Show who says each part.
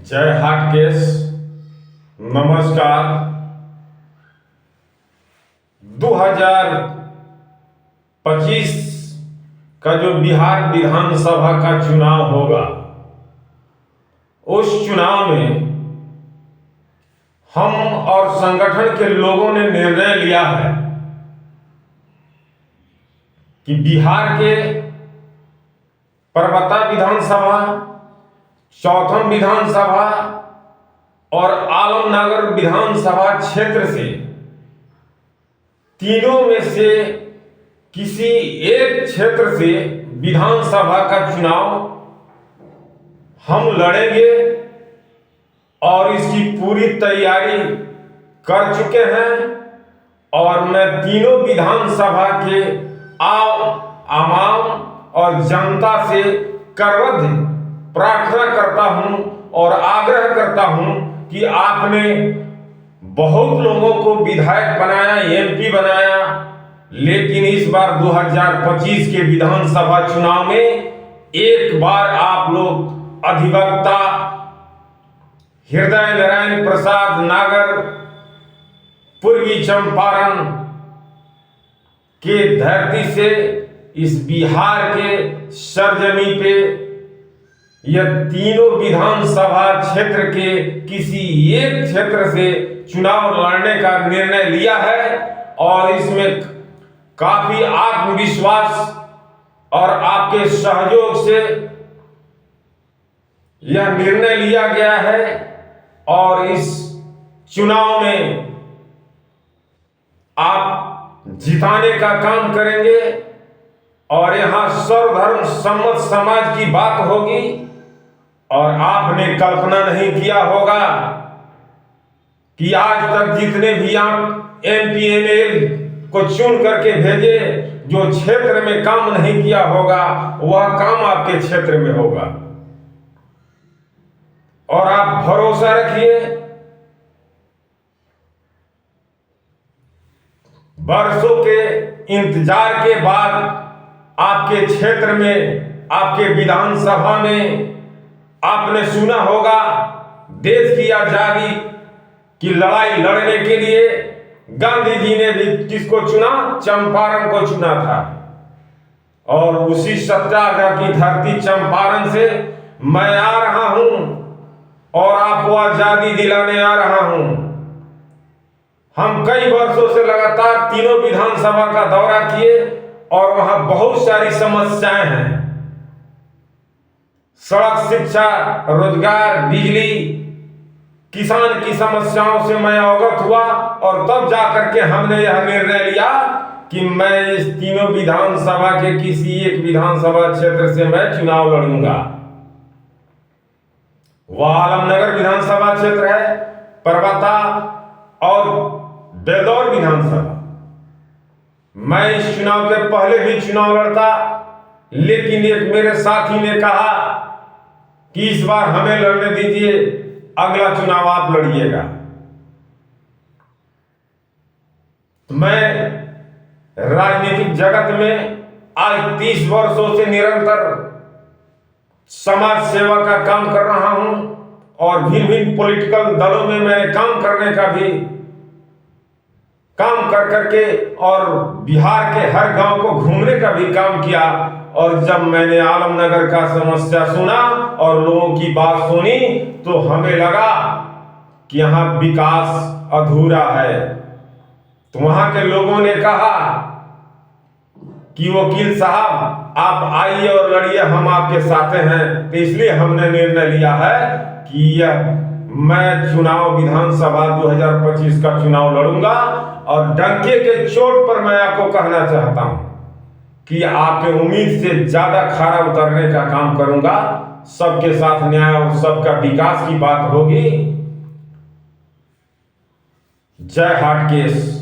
Speaker 1: जय हाटकेश। नमस्कार। 2025 का जो बिहार विधानसभा का चुनाव होगा, उस चुनाव में हम और संगठन के लोगों ने निर्णय लिया है कि बिहार के परबत्ता विधानसभा, चौथम विधानसभा और आलमनगर विधानसभा क्षेत्र से तीनों में से किसी एक क्षेत्र से विधानसभा का चुनाव हम लड़ेंगे और इसकी पूरी तैयारी कर चुके हैं। और मैं तीनों विधानसभा के आवाम और जनता से करबद्ध प्रार्थना करता हूं और आग्रह करता हूं कि आपने बहुत लोगों को विधायक बनाया, एमपी बनाया, लेकिन इस बार 2025 के विधानसभा चुनाव में एक बार आप लोग अधिवक्ता हृदय नारायण प्रसाद नागर पूर्वी चंपारण के धरती से इस बिहार के सरजमी पे यह तीनों विधानसभा क्षेत्र के किसी एक क्षेत्र से चुनाव लड़ने का निर्णय लिया है। और इसमें काफी आत्मविश्वास और आपके सहयोग से यह निर्णय लिया गया है। और इस चुनाव में आप जिताने का काम करेंगे और यहां सर्वधर्म सम्मत समाज की बात होगी। और आपने कल्पना नहीं किया होगा कि आज तक जितने भी आप एमपी एमएलए को चुन करके भेजे, जो क्षेत्र में काम नहीं किया होगा वह काम आपके क्षेत्र में होगा। और आप भरोसा रखिए, वर्षों के इंतजार के बाद आपके क्षेत्र में, आपके विधानसभा में आपने सुना होगा देश की आजादी की लड़ाई लड़ने के लिए गांधी जी ने भी किसको चुना? चंपारण को चुना था। और उसी सत्याग्रह की धरती चंपारण से मैं आ रहा हूं और आपको आजादी दिलाने आ रहा हूं। हम कई वर्षों से लगातार तीनों विधानसभा का दौरा किए और वहां बहुत सारी समस्याएं हैं। सड़क, शिक्षा, रोजगार, बिजली, किसान की समस्याओं से मैं अवगत हुआ और तब जाकर के हमने यह निर्णय लिया कि मैं इस तीनों विधानसभा के किसी एक विधानसभा क्षेत्र से मैं चुनाव लड़ूंगा। वह आलमनगर विधानसभा क्षेत्र है, परबत्ता और बेलदौर विधानसभा। मैं इस चुनाव के पहले भी चुनाव लड़ता, लेकिन एक मेरे साथी ने कहा कि इस बार हमें लड़ने दीजिए, अगला चुनाव आप लड़िएगा। मैं राजनीतिक जगत में आज 30 वर्षों से निरंतर समाज सेवा का काम कर रहा हूं और भिन्न भिन्न पॉलिटिकल दलों में मैंने काम करने का भी काम कर करके और बिहार के हर गांव को घूमने का भी काम किया। और जब मैंने आलमनगर का समस्या सुना और लोगों की बात सुनी तो हमें लगा कि यहां विकास अधूरा है। तो वहां के लोगों ने कहा कि वकील साहब आप आइए और लड़िए, हम आपके साथ हैं। तो इसलिए हमने निर्णय लिया है कि यह मैं चुनाव विधानसभा 2025 का चुनाव लड़ूंगा। और डंके के चोट पर मैं आपको कहना चाहता हूं कि आपके उम्मीद से ज्यादा खरा उतरने का काम करूंगा। सबके साथ न्याय और सबका विकास की बात होगी। जय हाटकेश।